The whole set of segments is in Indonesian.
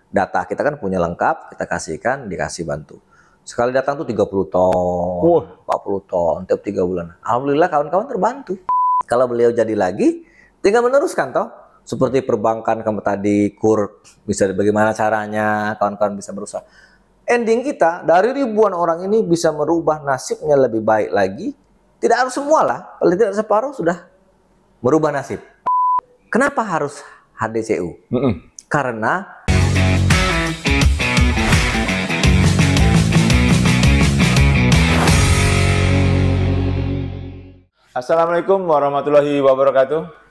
data kita kan punya lengkap, kita kasihkan, dikasih bantu. Sekali datang tuh 30 ton, 40 ton, tiap 3 bulan. Alhamdulillah kawan-kawan terbantu. Kalau beliau jadi lagi, tinggal meneruskan toh. Seperti perbankan kamu tadi, KUR, bisa bagaimana caranya, kawan-kawan bisa berusaha. Ending kita, dari ribuan orang ini bisa merubah nasibnya lebih baik lagi. Tidak harus semua lah, paling tidak separuh sudah merubah nasib. Kenapa harus HDCU? Karena Assalamualaikum warahmatullahi wabarakatuh.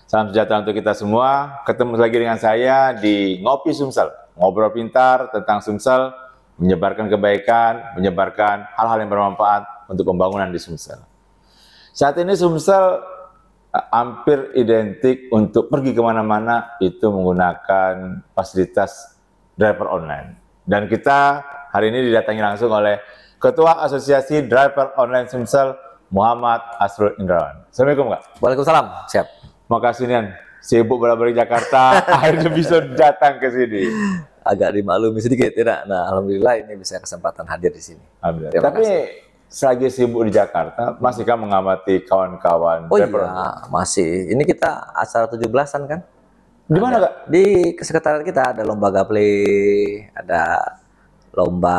Salam sejahtera untuk kita semua. Ketemu lagi dengan saya di Ngopi Sumsel. Ngobrol pintar tentang Sumsel, menyebarkan kebaikan, menyebarkan hal-hal yang bermanfaat untuk pembangunan di Sumsel. Saat ini Sumsel hampir identik untuk pergi kemana-mana itu menggunakan fasilitas driver online. Dan kita hari ini didatangi langsung oleh Ketua Asosiasi Driver Online Sumsel, Muhammad Asrul Indrawan. Assalamualaikum, Kak. Waalaikumsalam, siap. Makasih Nian, sibuk bolak-balik Jakarta, akhirnya bisa datang ke sini. Agak dimaklumi sedikit, tidak? Nah, alhamdulillah ini bisa kesempatan hadir di sini. Alhamdulillah. Tapi selagi sibuk di Jakarta, masihkah mengamati kawan-kawan? Oh iya, masih. Ini kita acara 17-an kan? Di mana, Kak? Di sekretariat kita ada lomba gaple, ada lomba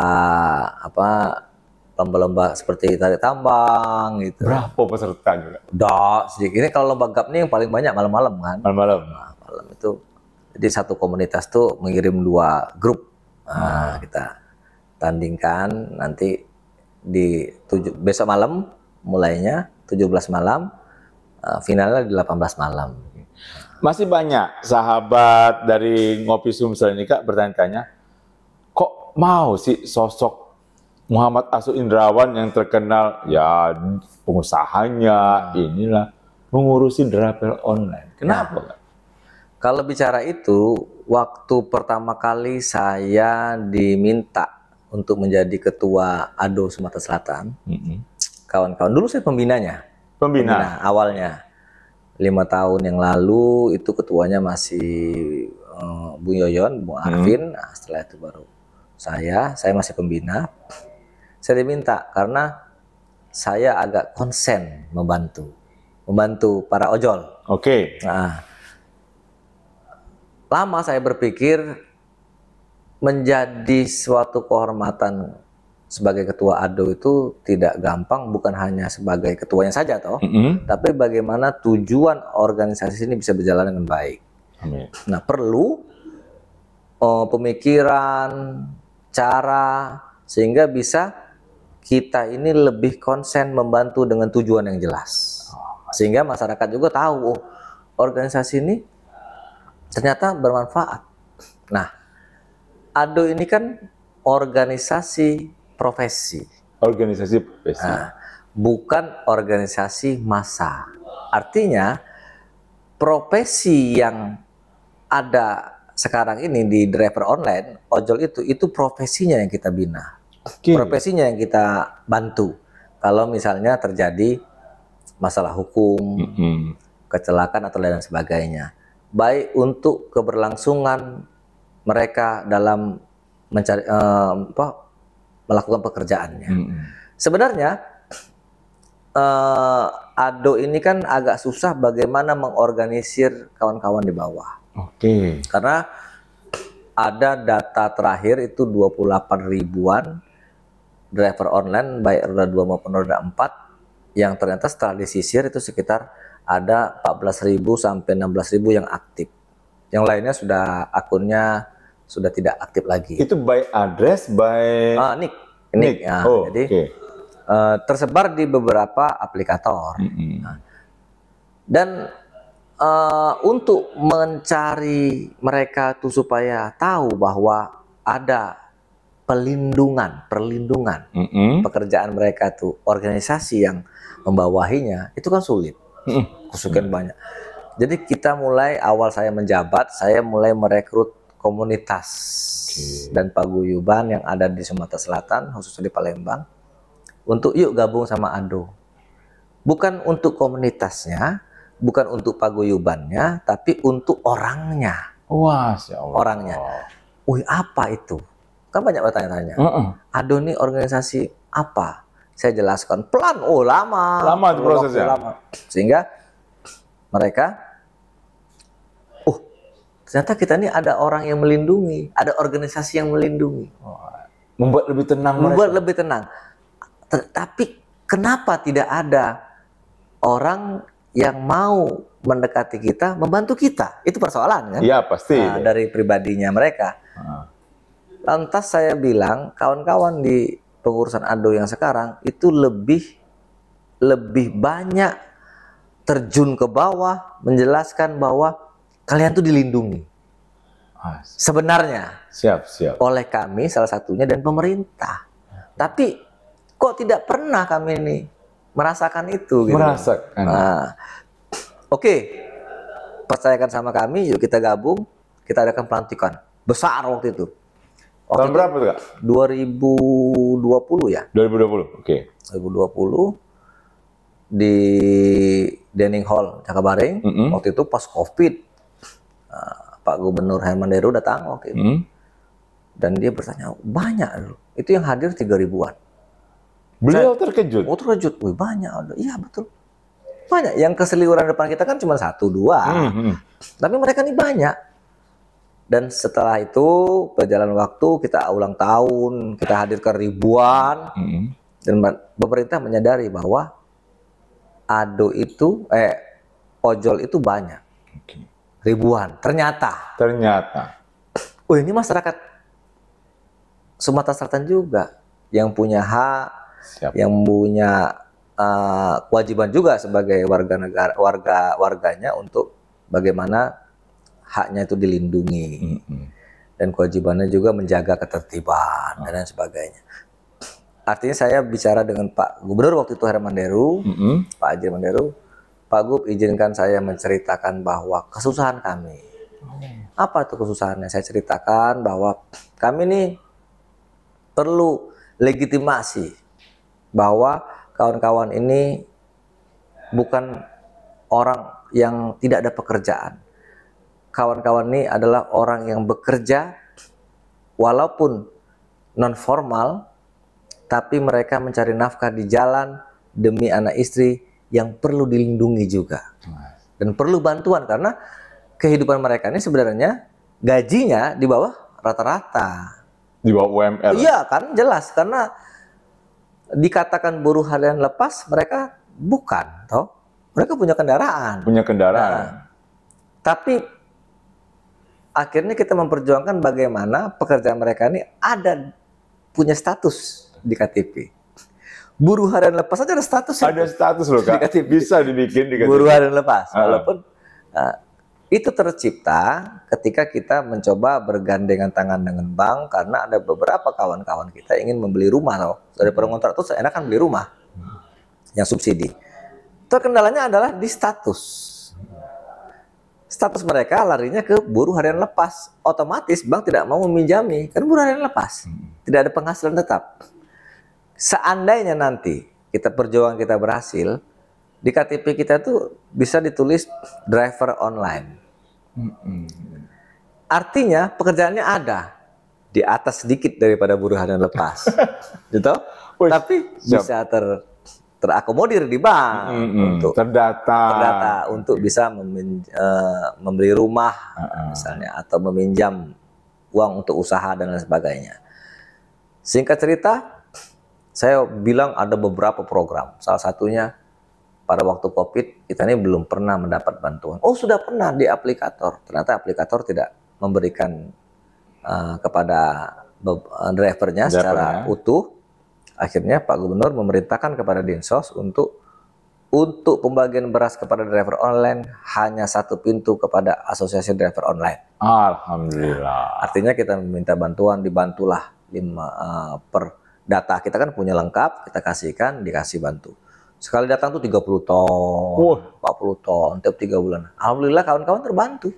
lomba-lomba seperti tarik tambang gitu. Berapa pesertanya, Kak? Udah sedikit. Ini kalau lomba gap nih yang paling banyak malam-malam kan? Malam-malam. Nah, malam itu. Jadi satu komunitas tuh mengirim 2 grup. Nah, kita tandingkan nanti di besok malam mulainya 17 malam, finalnya di 18 malam. Masih banyak sahabat dari Ngopi Sumsel ini, Kak, bertanya-tanya, kok mau sih sosok Muhammad Asrul Indrawan yang terkenal ya pengusahanya inilah mengurusi driver online. Kenapa, Kak? Kalau bicara itu, waktu pertama kali saya diminta untuk menjadi ketua ADO Sumatera Selatan, kawan-kawan dulu saya pembinanya. Pembina awalnya 5 tahun yang lalu itu ketuanya masih Bu Yoyon, Bu Arvin. Nah, setelah itu baru saya masih pembina. Saya diminta karena saya agak konsen membantu para ojol. Oke. Nah, lama saya berpikir menjadi suatu kehormatan sebagai ketua ADO itu tidak gampang, bukan hanya sebagai ketuanya saja toh, tapi bagaimana tujuan organisasi ini bisa berjalan dengan baik. Amin. Nah, perlu pemikiran, cara sehingga bisa kita ini lebih konsen membantu dengan tujuan yang jelas. Sehingga masyarakat juga tahu, oh, organisasi ini ternyata bermanfaat. Nah, ADO ini kan organisasi profesi. Organisasi profesi. Nah, bukan organisasi massa. Artinya, profesi yang ada sekarang ini di driver online, ojol itu profesinya yang kita bina. Profesinya yang kita bantu. Kalau misalnya terjadi masalah hukum, kecelakaan atau lain sebagainya, baik untuk keberlangsungan mereka dalam mencari melakukan pekerjaannya. Sebenarnya ADO ini kan agak susah bagaimana mengorganisir kawan-kawan di bawah. Karena ada data terakhir itu 28 ribuan driver online baik roda 2 maupun roda 4 yang ternyata setelah disisir itu sekitar ada 14.000 sampai 16.000 yang aktif. Yang lainnya sudah akunnya sudah tidak aktif lagi. Itu by address, by nick. Ya, jadi tersebar di beberapa aplikator. Dan untuk mencari mereka tuh supaya tahu bahwa ada perlindungan pekerjaan mereka tuh, organisasi yang membawahinya itu kan sulit, kesulitan banyak. Jadi kita mulai awal saya menjabat, saya mulai merekrut komunitas dan paguyuban yang ada di Sumatera Selatan, khususnya di Palembang, untuk yuk gabung sama ADO. Bukan untuk komunitasnya, bukan untuk paguyubannya, tapi untuk orangnya. Wah, ya Allah. Orangnya. wih apa itu? Kan banyak bertanya-tanya. ADO ini organisasi apa? Saya jelaskan pelan, lama. Lama itu prosesnya. Lama. Sehingga mereka, ternyata kita ini ada orang yang melindungi, ada organisasi yang melindungi. Membuat lebih tenang. Membuat lebih tenang. Tapi kenapa tidak ada orang yang mau mendekati kita, membantu kita? Itu persoalan kan? Iya pasti. Dari pribadinya mereka. Lantas saya bilang, kawan-kawan di pengurusan ADO yang sekarang itu lebih banyak terjun ke bawah, menjelaskan bahwa kalian tuh dilindungi. Sebenarnya. Siap. Oleh kami salah satunya dan pemerintah. Tapi kok tidak pernah kami ini merasakan itu. Gitu. Merasakan. Oke, percayakan sama kami, yuk kita gabung, kita adakan pelantikan besar waktu itu. Tahun berapa tuh Kak? 2020 ya. 2020, oke. 2020 di Dining Hall Cakabaring. Waktu itu pas COVID, Pak Gubernur Herman Deru datang waktu itu. Dan dia bertanya, banyak loh. Itu yang hadir 3.000-an. Beliau terkejut? Terkejut, wih banyak. Iya betul. Banyak. Yang keseliuran depan kita kan cuma 1, 2. Tapi mereka nih banyak. Dan setelah itu, berjalan waktu, kita ulang tahun, kita hadirkan ribuan. Dan pemerintah menyadari bahwa ADO itu, ojol itu banyak. Ribuan. Ternyata. Ini masyarakat Sumatera Selatan juga yang punya hak, yang punya kewajiban juga sebagai warganya untuk bagaimana haknya itu dilindungi, dan kewajibannya juga menjaga ketertiban dan lain sebagainya. Artinya saya bicara dengan Pak Gubernur waktu itu Herman Deru, Pak Haji Herman Deru, Pak Gub izinkan saya menceritakan bahwa kesusahan kami. Apa itu kesusahannya? Saya ceritakan bahwa kami ini perlu legitimasi bahwa kawan-kawan ini bukan orang yang tidak ada pekerjaan. Kawan-kawan ini adalah orang yang bekerja walaupun non formal, tapi mereka mencari nafkah di jalan demi anak istri yang perlu dilindungi juga. Dan perlu bantuan karena kehidupan mereka ini sebenarnya gajinya di bawah rata-rata. Di bawah UMR? Iya kan, jelas. Karena dikatakan buruh harian lepas, mereka bukan. Toh? Mereka punya kendaraan. Nah, tapi akhirnya kita memperjuangkan bagaimana pekerjaan mereka ini punya status di KTP. Buruh harian lepas aja ada status. Ada status loh Kak, bisa dibikin di KTP. Buruh harian lepas, walaupun itu tercipta ketika kita mencoba bergandengan tangan dengan bank karena ada beberapa kawan-kawan kita ingin membeli rumah loh. Dari pengontrak itu enak kan beli rumah yang subsidi. Terkendalanya adalah di status. Status mereka larinya ke buruh harian lepas. Otomatis bank tidak mau meminjami karena buruh harian lepas. Tidak ada penghasilan tetap. Seandainya nanti perjuangan kita berhasil, di KTP kita tuh bisa ditulis driver online. Artinya pekerjaannya ada di atas sedikit daripada buruh harian lepas, gitu. Tapi bisa terakomodir di bank untuk terdata untuk bisa membeli rumah misalnya atau meminjam uang untuk usaha dan lain sebagainya. Singkat cerita, saya bilang ada beberapa program. Salah satunya pada waktu COVID kita ini belum pernah mendapat bantuan. Sudah pernah di aplikator. Ternyata aplikator tidak memberikan kepada drivernya secara utuh. Akhirnya Pak Gubernur memerintahkan kepada Dinsos untuk pembagian beras kepada driver online hanya 1 pintu kepada Asosiasi Driver Online. Alhamdulillah. Artinya kita meminta bantuan, dibantulah per data kita kan punya lengkap, kita kasihkan, dikasih bantu. Sekali datang tuh 30 ton, 40 ton, tiap 3 bulan. Alhamdulillah kawan-kawan terbantu.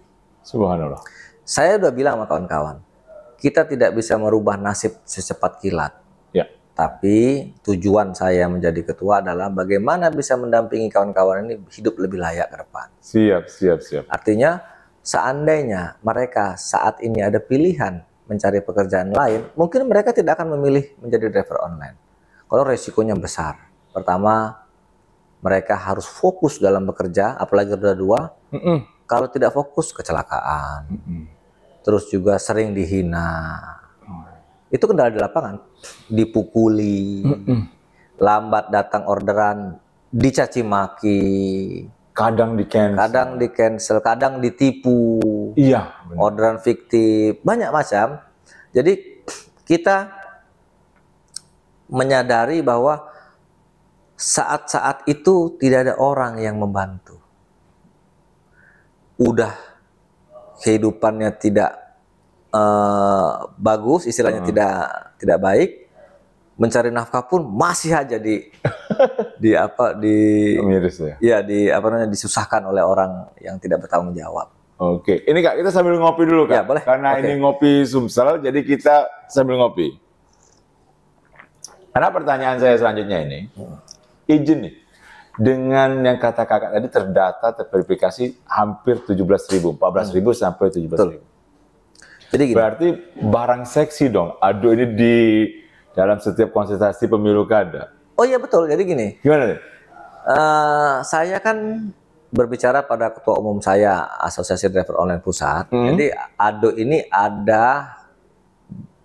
Subhanallah. Saya udah bilang sama kawan-kawan, kita tidak bisa merubah nasib secepat kilat. Tapi tujuan saya menjadi ketua adalah bagaimana bisa mendampingi kawan-kawan ini hidup lebih layak ke depan. Siap. Artinya seandainya mereka saat ini ada pilihan mencari pekerjaan lain, mungkin mereka tidak akan memilih menjadi driver online. Kalau resikonya besar. Pertama, mereka harus fokus dalam bekerja, apalagi roda dua. Kalau tidak fokus, kecelakaan. Terus juga sering dihina. Itu kendala di lapangan. Dipukuli, lambat datang orderan, dicaci maki. Kadang di cancel, kadang ditipu. Iya, benar. Orderan fiktif, banyak macam. Jadi kita menyadari bahwa saat-saat itu tidak ada orang yang membantu. Udah kehidupannya tidak bagus, istilahnya tidak baik. Mencari nafkah pun masih aja disusahkan oleh orang yang tidak bertanggung jawab. Oke, ini Kak, kita sambil ngopi dulu Kak. Ya, boleh. Karena ini ngopi Sumsel, jadi kita sambil ngopi. Karena pertanyaan saya selanjutnya ini, izin nih, dengan yang kata Kakak tadi terverifikasi hampir 17.000, 14.000 sampai 17.000. Jadi gini. Berarti barang seksi dong, Ado ini di dalam setiap konsultasi pemilu kada. Oh iya betul, jadi gini. Gimana nih? Saya kan berbicara pada ketua umum saya, Asosiasi Driver Online Pusat. Jadi ADO ini ada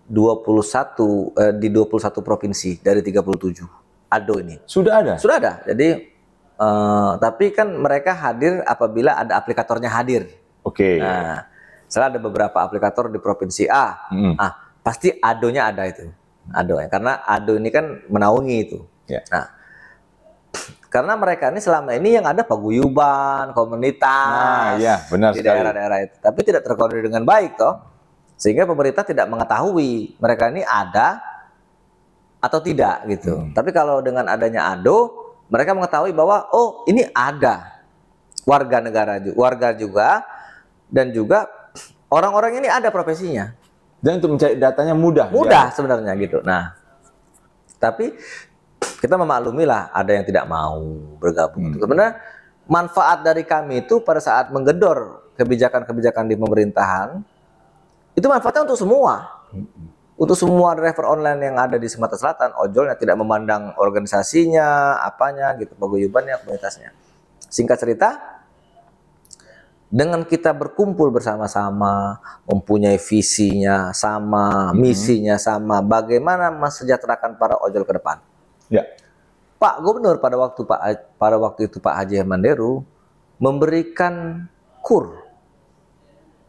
21 di 21 provinsi dari 37. ADO ini. Sudah ada? Sudah ada. Jadi tapi kan mereka hadir apabila ada aplikatornya hadir. Oke. Nah, setelah ada beberapa aplikator di provinsi A, pasti ADO-nya ada itu. ADO ya, karena ADO ini kan menaungi itu. Ya. Nah, karena mereka ini selama ini yang ada paguyuban, komunitas, ya, benar di sekali. daerah-daerah itu, tapi tidak terkoordinir dengan baik toh, sehingga pemerintah tidak mengetahui mereka ini ada atau tidak gitu. Tapi kalau dengan adanya ADO, mereka mengetahui bahwa oh ini ada warga juga dan juga orang-orang ini ada profesinya. Dan untuk mencari datanya mudah Sebenarnya gitu. Nah, tapi kita memaklumi lah ada yang tidak mau bergabung. Sebenarnya manfaat dari kami itu pada saat menggedor kebijakan-kebijakan di pemerintahan itu manfaatnya untuk semua. Untuk semua driver online yang ada di Sumatera Selatan, ojolnya tidak memandang organisasinya, apanya gitu, paguyubannya, komunitasnya. Singkat cerita, dengan kita berkumpul bersama-sama, mempunyai visinya sama, misinya sama, bagaimana mensejahterakan para ojol ke depan. Ya. Pak Gubernur pada waktu itu Pak Haji Manderu memberikan kur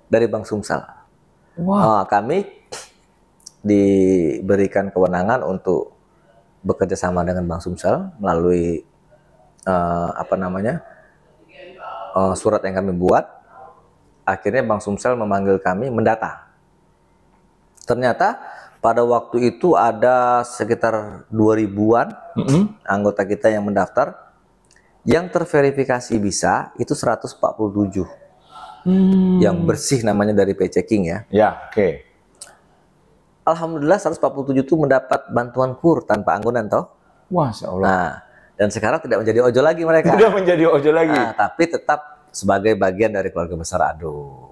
dari Bank Sumsel. Kami diberikan kewenangan untuk bekerja sama dengan Bank Sumsel melalui surat yang kami buat. Akhirnya Bank Sumsel memanggil kami mendata. Ternyata pada waktu itu ada sekitar 2000-an anggota kita yang mendaftar. Yang terverifikasi bisa itu 147. Yang bersih namanya dari P-checking ya. Ya, oke. Alhamdulillah 147 itu mendapat bantuan kur tanpa anggunan toh. Masya Allah. Nah, dan sekarang tidak menjadi ojol lagi mereka. Tidak menjadi ojol lagi. Nah, tapi tetap sebagai bagian dari keluarga besar ADO.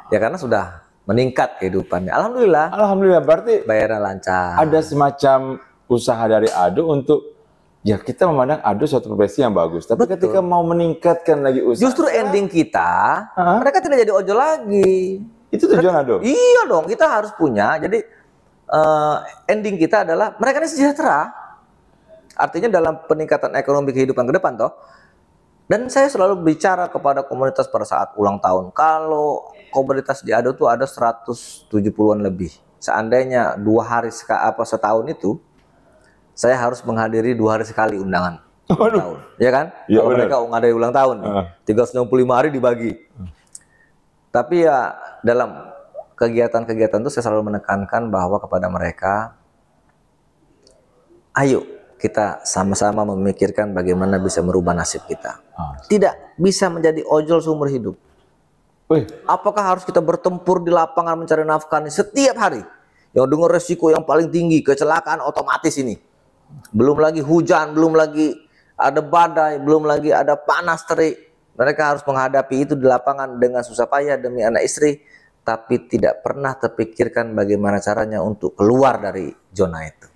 Ya karena sudah meningkat kehidupannya. Alhamdulillah. Alhamdulillah, berarti bayaran lancar. Ada semacam usaha dari ADO untuk ya kita memandang ADO suatu profesi yang bagus. Tapi ketika mau meningkatkan lagi usaha, justru ending kita, mereka tidak jadi ojol lagi. Itu tujuan ADO? Iya dong, kita harus punya. Jadi ending kita adalah mereka ini sejahtera. Artinya dalam peningkatan ekonomi kehidupan ke depan toh. Dan saya selalu bicara kepada komunitas pada saat ulang tahun. Kalau komunitas di ADO tuh ada 170-an lebih. Seandainya 2 hari setahun itu, saya harus menghadiri 2 hari sekali undangan. Tahun, ya kan? Ya, kalau mereka ngadai ulang tahun, 365 hari dibagi. Tapi ya dalam kegiatan-kegiatan itu saya selalu menekankan bahwa kepada mereka, ayo kita sama-sama memikirkan bagaimana bisa merubah nasib kita. Tidak bisa menjadi ojol seumur hidup. Apakah harus kita bertempur di lapangan mencari nafkah ini setiap hari? Yang dengan resiko yang paling tinggi, kecelakaan otomatis ini. Belum lagi hujan, belum lagi ada badai, belum lagi ada panas terik. Mereka harus menghadapi itu di lapangan dengan susah payah demi anak istri. tapi tidak pernah terpikirkan bagaimana caranya untuk keluar dari zona itu.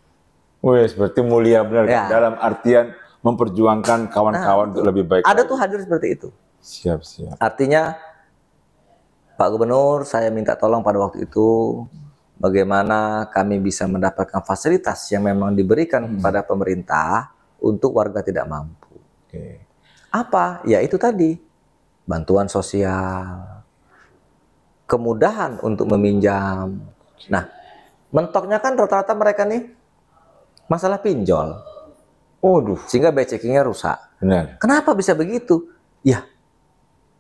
Wih, seperti mulia benar Ya. kan? Dalam artian memperjuangkan kawan-kawan untuk lebih baik. Ada lagi. tuh hadir seperti itu. Siap, siap. Artinya, Pak Gubernur, saya minta tolong pada waktu itu bagaimana kami bisa mendapatkan fasilitas yang memang diberikan kepada pemerintah untuk warga tidak mampu. Oke. Apa? Ya itu tadi, bantuan sosial, kemudahan untuk meminjam. Nah, mentoknya kan rata-rata mereka nih masalah pinjol, Waduh, sehingga BCK-nya rusak. benar. Kenapa bisa begitu? Ya,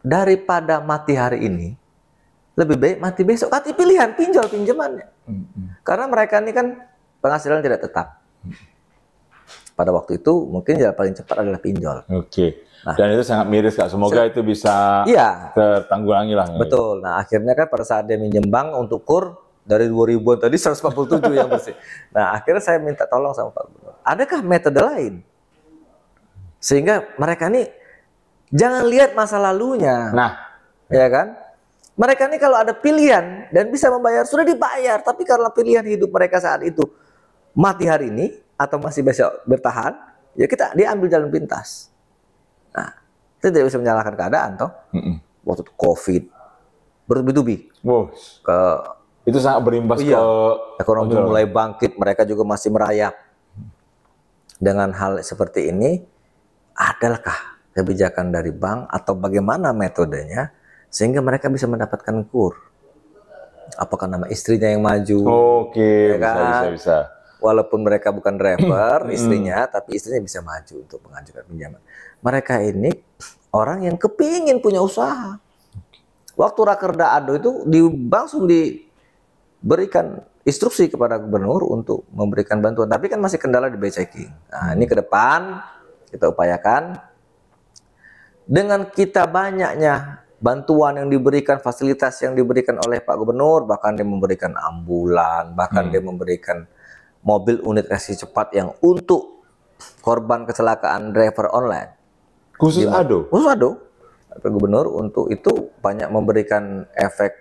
daripada mati hari ini, lebih baik mati besok. Kasih pilihan pinjol pinjamannya. Karena mereka ini kan penghasilan tidak tetap. Pada waktu itu mungkin jalan paling cepat adalah pinjol. Oke. Nah. Dan itu sangat miris Kak. Semoga itu bisa Iya, tertanggulangi lah. betul. Nah, akhirnya kan pada saat dia minjem bank untuk kur dari 2000-an tadi 147 yang bersih. Nah, akhirnya saya minta tolong sama Pak Gubernur. Adakah metode lain? Sehingga mereka ini jangan lihat masa lalunya. Nah, Ya kan? Mereka ini kalau ada pilihan dan bisa membayar, sudah dibayar. Tapi karena pilihan hidup mereka saat itu mati hari ini atau masih besok bertahan, ya dia ambil jalan pintas. Nah, kita tidak bisa menyalahkan keadaan, toh. Waktu itu COVID, bertubi-tubi wow, ke itu sangat berimbas Iya. ke ekonomi ojol. mulai bangkit, mereka juga masih merayap. Dengan hal seperti ini, adakah kebijakan dari bank atau bagaimana metodenya sehingga mereka bisa mendapatkan kur? Apakah nama istrinya yang maju? Oke, Ya kan? bisa. Walaupun mereka bukan driver, istrinya, tapi istrinya bisa maju untuk mengajukan pinjaman. Mereka ini orang yang kepingin punya usaha. Waktu Rakerda Ado itu langsung diberikan instruksi kepada gubernur untuk memberikan bantuan. Tapi kan masih kendala di BCK. Nah, ini ke depan kita upayakan dengan kita banyaknya bantuan yang diberikan, fasilitas yang diberikan oleh Pak Gubernur, bahkan dia memberikan ambulan, bahkan dia memberikan mobil unit reaksi cepat yang untuk korban kecelakaan driver online. Khusus Ado. Khusus Ado. Pak Gubernur untuk itu banyak memberikan efek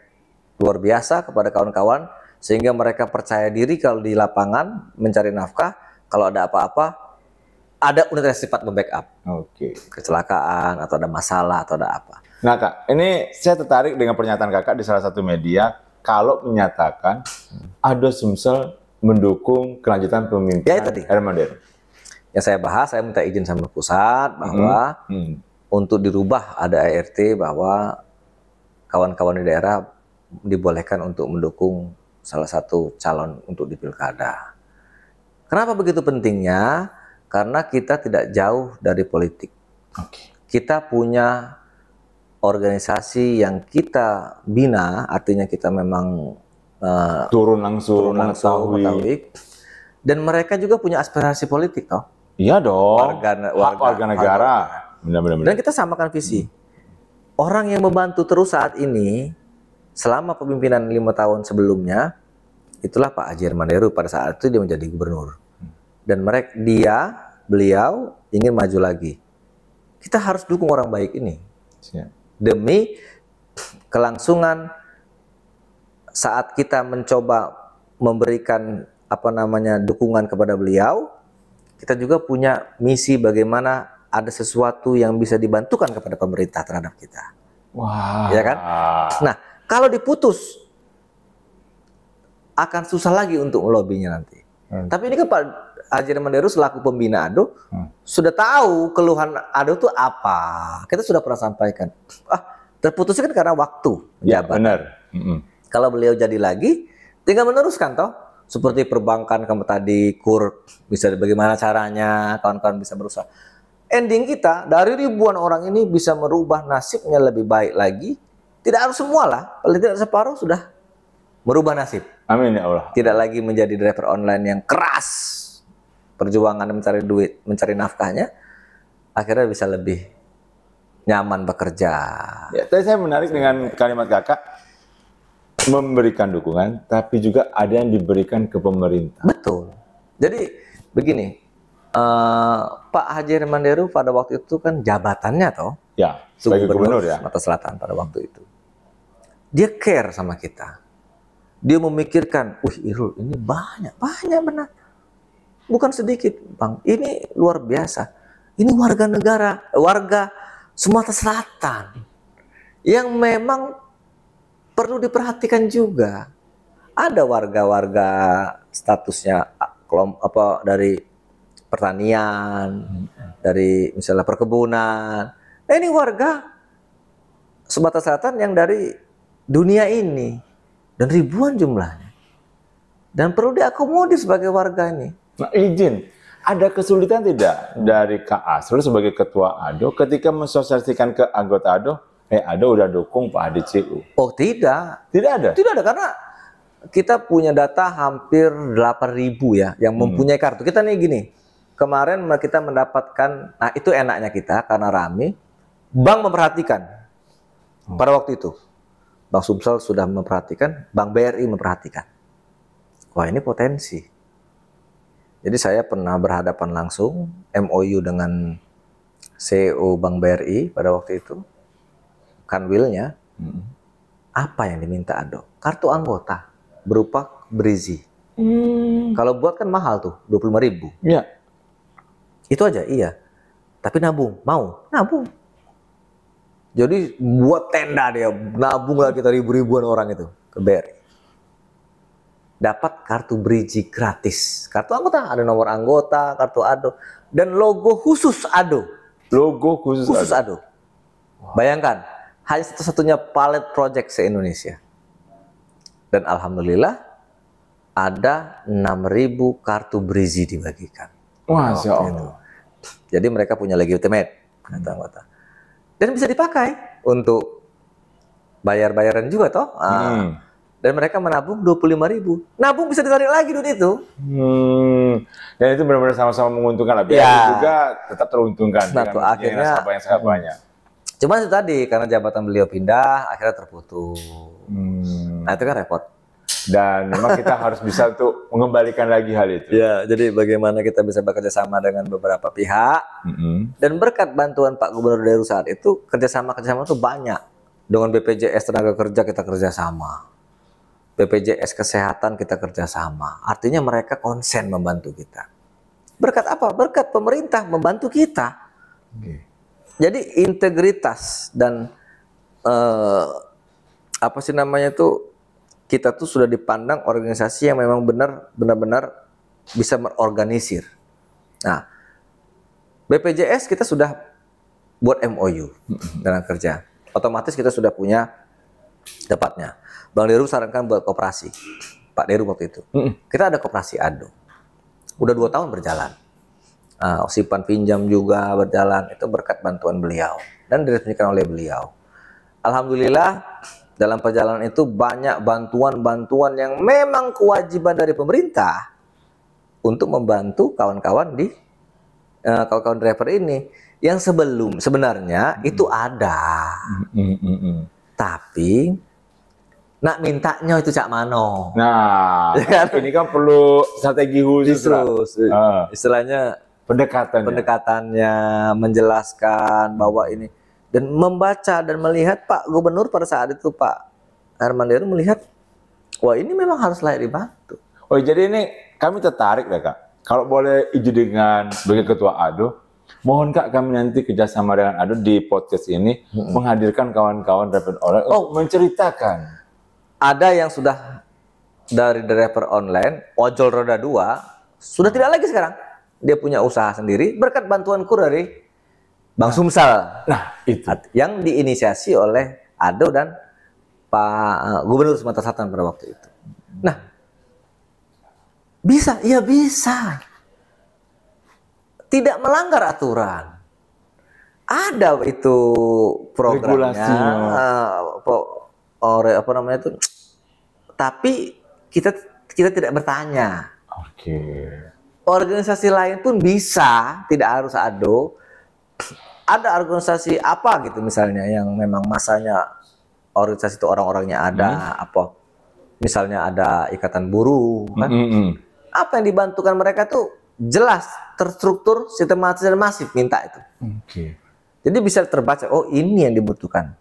luar biasa kepada kawan-kawan sehingga mereka percaya diri kalau di lapangan mencari nafkah, kalau ada apa-apa ada unit reaksi cepat membackup. Oke. Kecelakaan atau ada masalah atau ada apa. Nah Kak, ini saya tertarik dengan pernyataan Kakak di salah satu media kalau menyatakan Ado Sumsel mendukung kelanjutan Ya, pemimpinan itu tadi. Herman Deru. Yang saya bahas, saya minta izin sama pusat bahwa untuk dirubah ada ART bahwa kawan-kawan di daerah dibolehkan untuk mendukung salah satu calon untuk di pilkada. Kenapa begitu pentingnya? Karena kita tidak jauh dari politik. Oke. Kita punya organisasi yang kita bina, artinya kita memang Turun langsung mengetahui. Dan mereka juga punya aspirasi politik, toh. Iya dong. Warga negara. Benar-benar. Dan kita samakan visi. Orang yang membantu terus saat ini, selama kepemimpinan 5 tahun sebelumnya, itulah Pak Haji Herman Deru. Pada saat itu dia menjadi gubernur. Dan beliau ingin maju lagi. Kita harus dukung orang baik ini. Siap. Demi kelangsungan saat kita mencoba memberikan dukungan kepada beliau, kita juga punya misi bagaimana ada sesuatu yang bisa dibantukan kepada pemerintah terhadap kita. Wah. Ya kan? Nah, kalau diputus akan susah lagi untuk melobinya nanti. Tapi ini kan Pak Haji Herman Deru selaku pembina Ado sudah tahu keluhan Ado itu apa. Kita sudah pernah sampaikan. Terputusnya kan karena waktu. Ya, jabatan. benar. Kalau beliau jadi lagi, tinggal meneruskan toh. Seperti perbankan kamu tadi, KUR, bisa bagaimana caranya, kawan-kawan bisa berusaha. Ending kita, dari ribuan orang ini bisa merubah nasibnya lebih baik lagi. Tidak harus semua lah, paling tidak separuh sudah merubah nasib. Amin ya Allah. Tidak lagi menjadi driver online yang keras, perjuangan mencari duit, mencari nafkahnya, akhirnya bisa lebih nyaman bekerja. Ya, tadi saya menarik dengan kalimat Kakak, memberikan dukungan, tapi juga ada yang diberikan ke pemerintah. Betul. Jadi begini, Pak Haji Herman Deru pada waktu itu kan jabatannya toh Ya, sebagai gubernur ya. Sumatera Selatan pada waktu itu. dia care sama kita. Dia memikirkan, Irul, ini banyak benar. Bukan sedikit, Bang. Ini luar biasa. Ini warga Sumatera Selatan yang memang perlu diperhatikan juga. Ada warga-warga statusnya dari pertanian, dari misalnya perkebunan. Nah, ini warga Sumatera Selatan yang dari dunia ini. Dan ribuan jumlahnya. Dan perlu diakomodir sebagai warga ini. Nah, izin, ada kesulitan tidak dari Kak Asrul sebagai ketua ADO ketika mensosialisasikan ke anggota ADO, ADO udah dukung Pak Hadi CU? Oh tidak. Tidak ada? Tidak ada, karena kita punya data hampir 8.000 ya, yang mempunyai kartu. Kita nih gini, kemarin kita mendapatkan, nah itu enaknya kita, karena rame, bank memperhatikan pada waktu itu. Bank Sumsel sudah memperhatikan, Bank BRI memperhatikan. Wah, ini potensi. Jadi saya pernah berhadapan langsung MOU dengan CEO Bank BRI pada waktu itu. Kanwilnya, apa yang diminta ADO? Kartu anggota berupa Brizi. Kalau buat kan mahal tuh, 25.000. Iya. Itu aja, iya. Tapi nabung, mau? Nabung. Jadi buat tenda dia, nabung lah kita ribuan orang itu ke BRI. Dapat kartu Brizi gratis. Kartu anggota, ada nomor anggota, kartu ADO. Dan logo khusus ADO. Logo khusus ADO. Bayangkan, hanya satu-satunya pilot project se-Indonesia. Dan alhamdulillah, ada 6.000 kartu Brizi dibagikan. Masya Allah. Jadi mereka punya legitimate, kata anggota. Dan bisa dipakai untuk bayar-bayaran juga toh. Dan mereka menabung 25.000. Nabung bisa ditarik lagi duit itu. Dan itu benar-benar sama-sama menguntungkan lah. Biar juga tetap teruntungkan. Nah, tuh, akhirnya nasabah yang sangat banyak. Cuma itu tadi, karena jabatan beliau pindah, akhirnya terputus. Nah itu kan repot. Dan memang kita harus bisa untuk mengembalikan lagi hal itu. Ya, jadi bagaimana kita bisa bekerja sama dengan beberapa pihak. Dan berkat bantuan Pak Gubernur Daerah saat itu, kerjasama itu banyak. Dengan BPJS Tenaga Kerja kita kerjasama. BPJS Kesehatan kita kerjasama. Artinya mereka konsen membantu kita. Berkat apa? Berkat pemerintah membantu kita. Jadi integritas dan kita tuh sudah dipandang organisasi yang memang benar-benar bisa merorganisir. Nah, BPJS kita sudah buat MOU dengan kerja. Otomatis kita sudah punya dapatnya. Bang Deru sarankan buat koperasi. Pak Deru waktu itu. Kita ada koperasi ADO. Udah 2 tahun berjalan. Simpan pinjam juga berjalan. Itu berkat bantuan beliau. Dan diresmikan oleh beliau. Alhamdulillah, dalam perjalanan itu banyak bantuan-bantuan yang memang kewajiban dari pemerintah untuk membantu kawan-kawan di kawan-kawan driver ini yang sebenarnya itu ada. Tapi nak mintanya itu Cak Mano. Nah, ini kan perlu strategi khusus. Istilahnya pendekatannya menjelaskan bahwa ini. Dan membaca dan melihat Pak Gubernur pada saat itu, Pak Herman Deru melihat, wah ini memang harus layak dibantu. Oh jadi ini kami tertarik ya Kak, kalau boleh izin dengan sebagai Ketua ADO, mohon Kak kami nanti kerjasama dengan ADO di podcast ini, menghadirkan kawan-kawan driver online untuk menceritakan. Ada yang sudah dari driver online, ojol roda 2, sudah tidak lagi sekarang. Dia punya usaha sendiri, berkat bantuanku dari Bang Sumsel, itu yang diinisiasi oleh ADO dan Pak Gubernur Sumatera Selatan pada waktu itu. Nah, bisa, iya bisa. Tidak melanggar aturan. Ada itu programnya, tapi kita tidak bertanya. Organisasi lain pun bisa, tidak harus ADO. Ada organisasi apa gitu misalnya yang memang masanya organisasi itu orang-orangnya ada apa misalnya ada ikatan buruh kan apa yang dibantukan mereka tuh jelas terstruktur sistematis dan masif minta itu jadi bisa terbaca oh ini yang dibutuhkan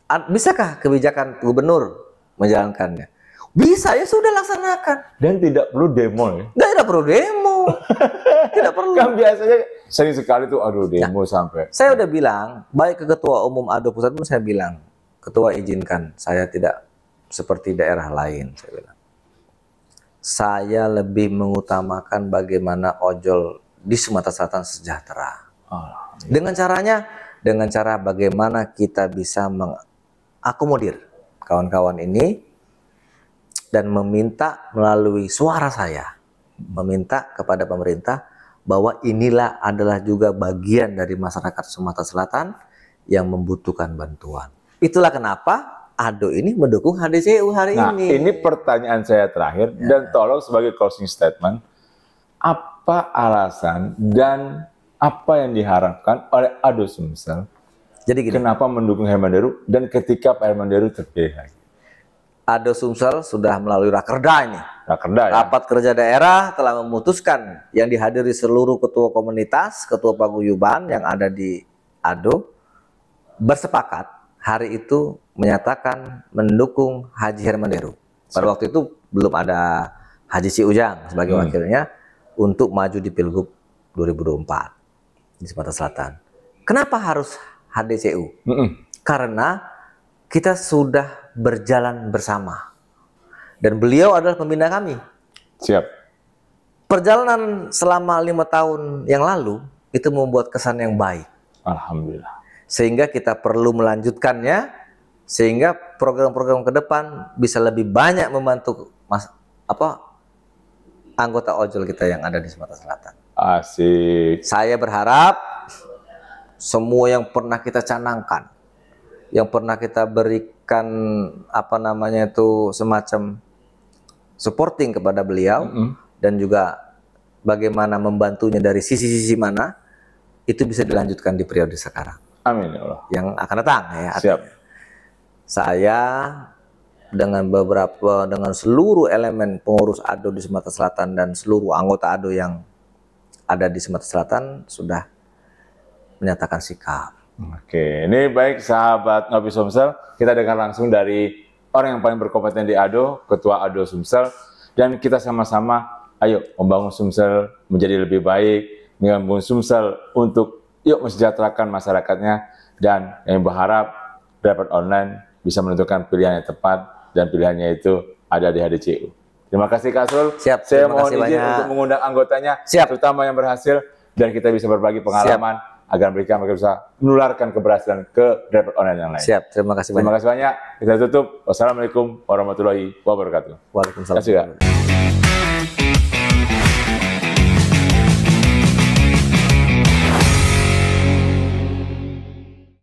Bisakah kebijakan gubernur menjalankannya? Bisa, ya sudah laksanakan. Dan tidak perlu demo ya? Tidak perlu demo. Tidak perlu. Kan biasanya sering sekali tuh, aduh demo sampai. Saya udah bilang, baik ke Ketua Umum ADO Pusat pun saya bilang, Ketua izinkan, saya tidak seperti daerah lain, saya bilang. Saya lebih mengutamakan bagaimana ojol di Sumatera Selatan sejahtera. Dengan cara bagaimana kita bisa mengakomodir kawan-kawan ini dan meminta melalui suara saya, meminta kepada pemerintah bahwa inilah adalah juga bagian dari masyarakat Sumatera Selatan yang membutuhkan bantuan. Itulah kenapa ADO ini mendukung HDCU hari ini. Nah, ini pertanyaan saya terakhir dan tolong sebagai closing statement, apa alasan dan apa yang diharapkan oleh ADO Sumsel? Jadi gini, kenapa mendukung Herman Deru dan ketika Pak Herman Deru terpilih lagi? ADO Sumsel sudah melalui Rakerda ini. Rakerda, ya? Rapat kerja daerah telah memutuskan yang dihadiri seluruh ketua komunitas, ketua paguyuban yang ada di ADO bersepakat hari itu menyatakan mendukung Haji Herman Deru. Pada waktu itu belum ada Haji Si Ujang sebagai wakilnya untuk maju di Pilgub 2024 di Sumatera Selatan. Kenapa harus HDCU? Karena kita sudah berjalan bersama. Dan beliau adalah pembina kami. Siap. Perjalanan selama 5 tahun yang lalu itu membuat kesan yang baik. Alhamdulillah. Sehingga kita perlu melanjutkannya, sehingga program-program ke depan bisa lebih banyak membantu anggota ojol kita yang ada di Sumatera Selatan. Asik. Saya berharap semua yang pernah kita canangkan, yang pernah kita berikan semacam supporting kepada beliau dan juga bagaimana membantunya dari sisi-sisi mana, itu bisa dilanjutkan di periode sekarang. Amin ya Allah. Yang akan datang ya. Siap. Saya dengan seluruh elemen pengurus ADO di Sumatera Selatan dan seluruh anggota ADO yang ada di Sumatera Selatan sudah menyatakan sikap. Oke, ini baik sahabat Ngopi Sumsel, kita dengar langsung dari orang yang paling berkompeten di ADO, Ketua ADO Sumsel, dan kita sama-sama ayo membangun Sumsel menjadi lebih baik, membangun Sumsel untuk yuk mensejahterakan masyarakatnya, dan yang berharap rapat online bisa menentukan pilihan yang tepat dan pilihannya itu ada di HDCU. Terima kasih Kak Sul. Siap, saya mohon izin untuk mengundang anggotanya, terutama yang berhasil, dan kita bisa berbagi pengalaman agar mereka bisa menularkan keberhasilan ke rapat online yang lain. Siap, terima kasih banyak. Terima kasih banyak. Kita tutup. Wassalamualaikum warahmatullahi wabarakatuh. Waalaikumsalam.